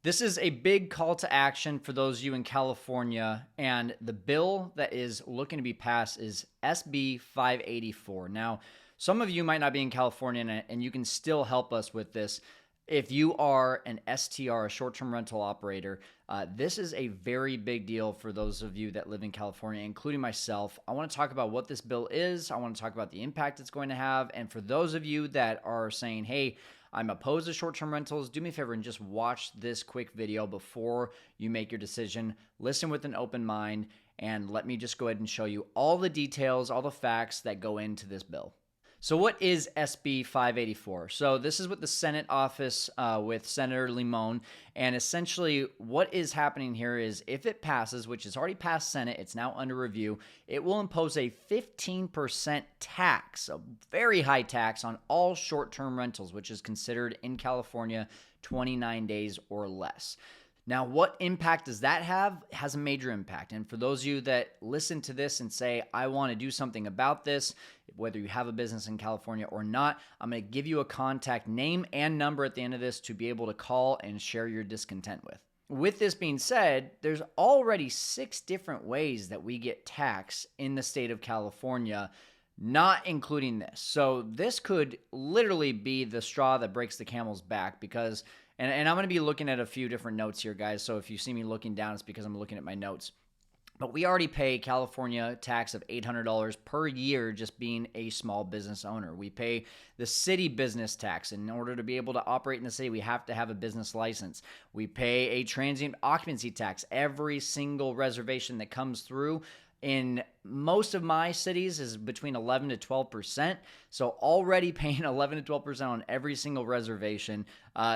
This is a big call to action for those of you in California, and the bill that is looking to be passed is SB 584. Now, some of you might not be in California, and you can still help us with this. If you are an STR, a short-term rental operator, this is a very big deal for those of you that live in California, including myself. I want to talk about what this bill is. I want to talk about the impact it's going to have. And for those of you that are saying, hey, I'm opposed to short-term rentals, do me a favor and just watch this quick video before you make your decision. Listen with an open mind, and let me just go ahead and show you all the details, all the facts that go into this bill. So what is SB 584? So this is with the Senate office with Senator Limon, and essentially what is happening here is if it passes, which has already passed Senate, it's now under review, it will impose a 15% tax, a very high tax on all short-term rentals, which is considered in California 29 days or less. Now, what impact does that have? It has a major impact. And for those of you that listen to this and say, I want to do something about this, whether you have a business in California or not, I'm going to give you a contact name and number at the end of this to be able to call and share your discontent with. With this being said, there's already 6 different ways that we get taxed in the state of California, not including this. So this could literally be the straw that breaks the camel's back because and I'm going to be looking at a few different notes here, guys. So if you see me looking down, it's because I'm looking at my notes. But we already pay California tax of $800 per year just being a small business owner. We pay the city business tax. In order to be able to operate in the city, we have to have a business license. We pay a transient occupancy tax. Every single reservation that comes through in most of my cities is between 11 to 12%. So already paying 11 to 12% on every single reservation.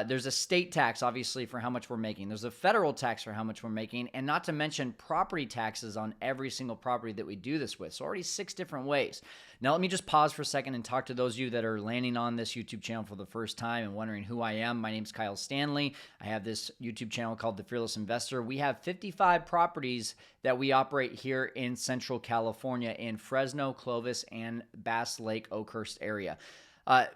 There's a state tax, obviously, for how much we're making. There's a federal tax for how much we're making, and not to mention property taxes on every single property that we do this with. So already 6 different ways. Now, let me just pause for a second and talk to those of you that are landing on this YouTube channel for the first time and wondering who I am. My name's Kyle Stanley. I have this YouTube channel called The Fearless Investor. We have 55 properties that we operate here in Central California in Fresno, Clovis, and Bass Lake, Oakhurst area.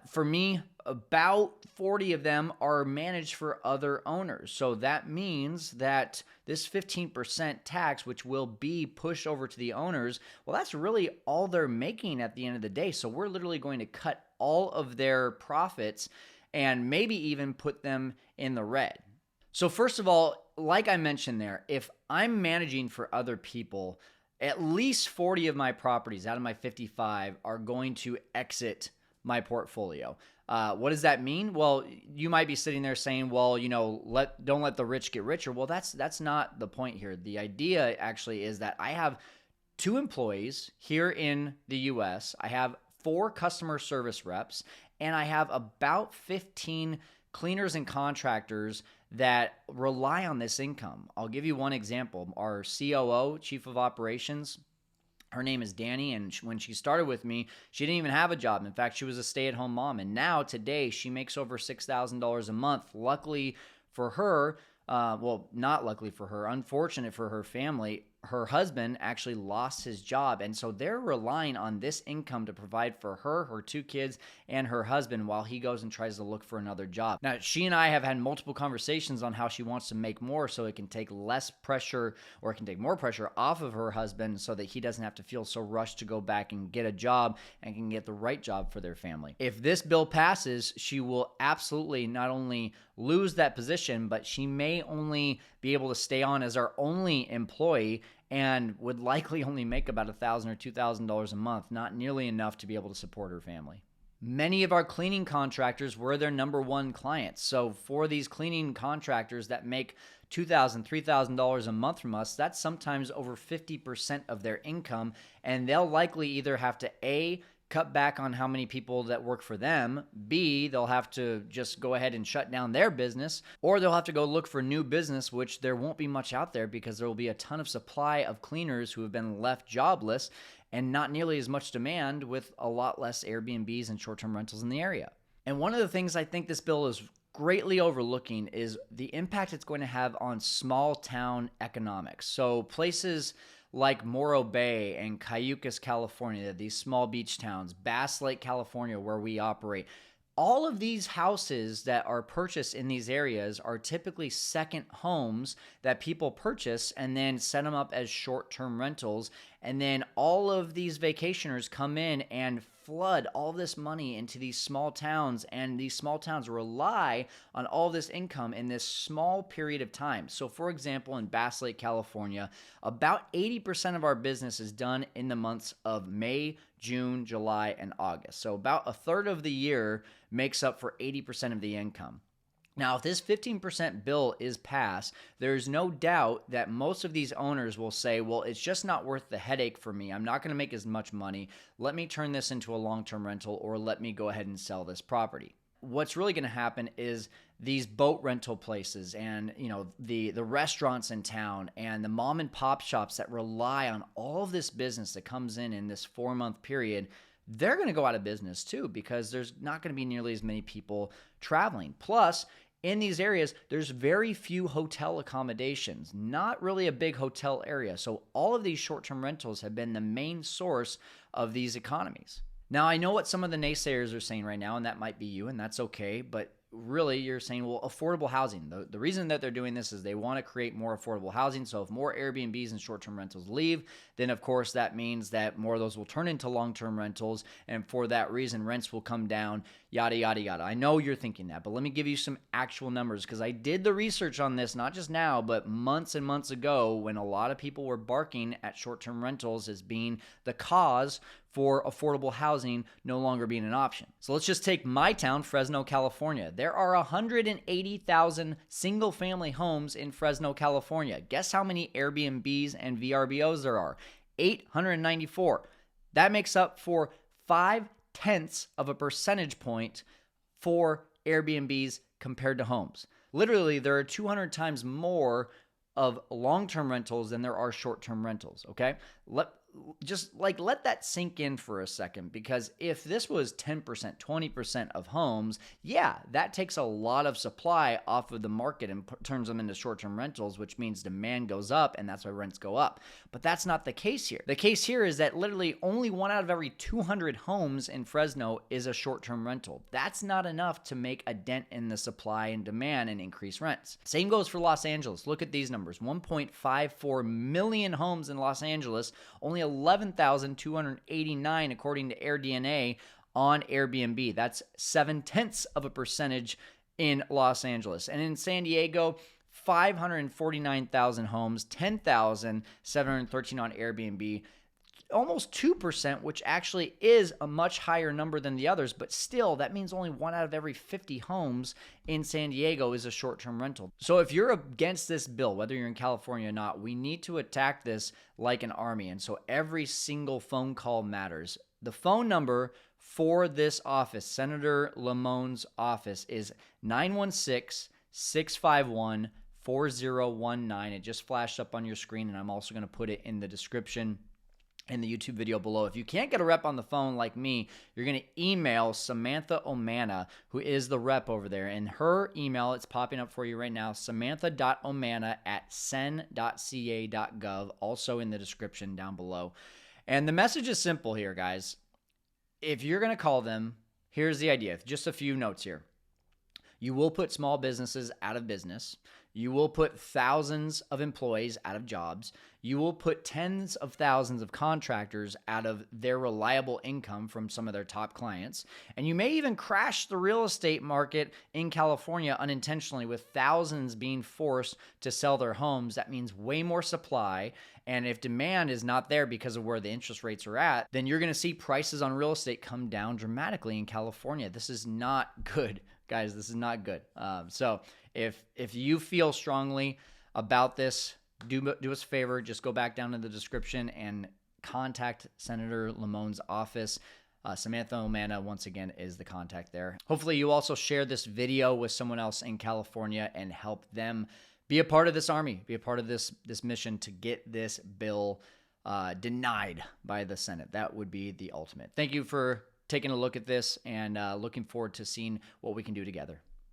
For me, about 40 of them are managed for other owners. So that means that this 15% tax, which will be pushed over to the owners, well, that's really all they're making at the end of the day. So we're literally going to cut all of their profits and maybe even put them in the red. So first of all, like I mentioned there, if I'm managing for other people, at least 40 of my properties out of my 55 are going to exit my portfolio. What does that mean? Well, you might be sitting there saying, well, don't let the rich get richer. Well, that's not the point here. The idea actually is that I have 2 employees here in the US. I have 4 customer service reps, and I have about 15 cleaners and contractors that rely on this income. I'll give you one example. Our COO, Chief of Operations, her name is Danny, and when she started with me, she didn't even have a job. In fact, she was a stay-at-home mom, and now today she makes over $6,000 a month. Luckily for her, well, not luckily for her, unfortunate for her family, her husband actually lost his job, and so they're relying on this income to provide for her, her 2 kids, and her husband while he goes and tries to look for another job. Now, she and I have had multiple conversations on how she wants to make more so it can take less pressure, or it can take more pressure off of her husband so that he doesn't have to feel so rushed to go back and get a job and can get the right job for their family. If this bill passes, she will absolutely not only lose that position, but she may only be able to stay on as our only employee and would likely only make about $1,000 or $2,000 a month, not nearly enough to be able to support her family. Many of our cleaning contractors were their number 1 clients. So for these cleaning contractors that make $2,000, $3,000 a month from us, that's sometimes over 50% of their income, and they'll likely either have to A, cut back on how many people that work for them, B, they'll have to just go ahead and shut down their business, or they'll have to go look for new business, which there won't be much out there because there will be a ton of supply of cleaners who have been left jobless and not nearly as much demand with a lot less Airbnbs and short-term rentals in the area. And one of the things I think this bill is greatly overlooking is the impact it's going to have on small town economics. So places like Morro Bay and Cayucas, California, these small beach towns, Bass Lake, California, where we operate, All of these houses that are purchased in these areas are typically second homes that people purchase and then set them up as short-term rentals. And then all of these vacationers come in and flood all this money into these small towns, and these small towns rely on all this income in this small period of time. So for example, in Bass Lake, California, about 80% of our business is done in the months of May, June, July, and August. So about a third of the year makes up for 80% of the income. Now, if this 15% bill is passed, there's no doubt that most of these owners will say, well, it's just not worth the headache for me. I'm not going to make as much money. Let me turn this into a long-term rental, or let me go ahead and sell this property. What's really going to happen is these boat rental places and, the restaurants in town and the mom and pop shops that rely on all of this business that comes in this 4-month period, they're going to go out of business too, because there's not going to be nearly as many people traveling. Plus, in these areas, there's very few hotel accommodations, not really a big hotel area. So all of these short-term rentals have been the main source of these economies. Now, I know what some of the naysayers are saying right now, and that might be you, and that's okay, but really you're saying, well, affordable housing. The reason that they're doing this is they want to create more affordable housing. So if more Airbnbs and short-term rentals leave, then of course that means that more of those will turn into long-term rentals. And for that reason, rents will come down, yada, yada, yada. I know you're thinking that, but let me give you some actual numbers, because I did the research on this, not just now, but months and months ago, when a lot of people were barking at short-term rentals as being the cause for affordable housing no longer being an option. So let's just take my town, Fresno, California. There are 180,000 single-family homes in Fresno, California. Guess how many Airbnbs and VRBOs there are? 894. That makes up for 0.5 of a percentage point for Airbnbs compared to homes. Literally, there are 200 times more of long-term rentals than there are short-term rentals, okay? Let that sink in for a second, because if this was 10%, 20% of homes, yeah, that takes a lot of supply off of the market and turns them into short-term rentals, which means demand goes up, and that's why rents go up. But that's not the case here. The case here is that literally only 1 out of every 200 homes in Fresno is a short-term rental. That's not enough to make a dent in the supply and demand and increase rents. Same goes for Los Angeles. Look at these numbers. 1.54 million homes in Los Angeles, only 11,289 according to AirDNA on Airbnb. That's 0.7% in Los Angeles. And in San Diego, 549,000 homes, 10,713 on Airbnb, almost 2%, which actually is a much higher number than the others, but still, that means only 1 out of every 50 homes in San Diego is a short-term rental. So if you're against this bill, whether you're in California or not, we need to attack this like an army. And so every single phone call matters. The phone number for this office, Senator Limon's office, is 916-651-4019. It just flashed up on your screen, and I'm also going to put it in the description in the YouTube video below. If you can't get a rep on the phone like me, you're going to email Samantha Omana, who is the rep over there. And her email, it's popping up for you right now, samantha.omana@sen.ca.gov, also in the description down below. And the message is simple here, guys. If you're going to call them, here's the idea. Just a few notes here. You will put small businesses out of business. You will put thousands of employees out of jobs. You will put tens of thousands of contractors out of their reliable income from some of their top clients. And you may even crash the real estate market in California unintentionally, with thousands being forced to sell their homes. That means way more supply. And if demand is not there because of where the interest rates are at, then you're going to see prices on real estate come down dramatically in California. This is not good, guys. This is not good. So if you feel strongly about this, do us a favor. Just go back down to the description and contact Senator Limon's office. Samantha Omana, once again, is the contact there. Hopefully you also share this video with someone else in California and help them be a part of this army, be a part of this mission to get this bill denied by the Senate. That would be the ultimate. Thank you for taking a look at this, and looking forward to seeing what we can do together.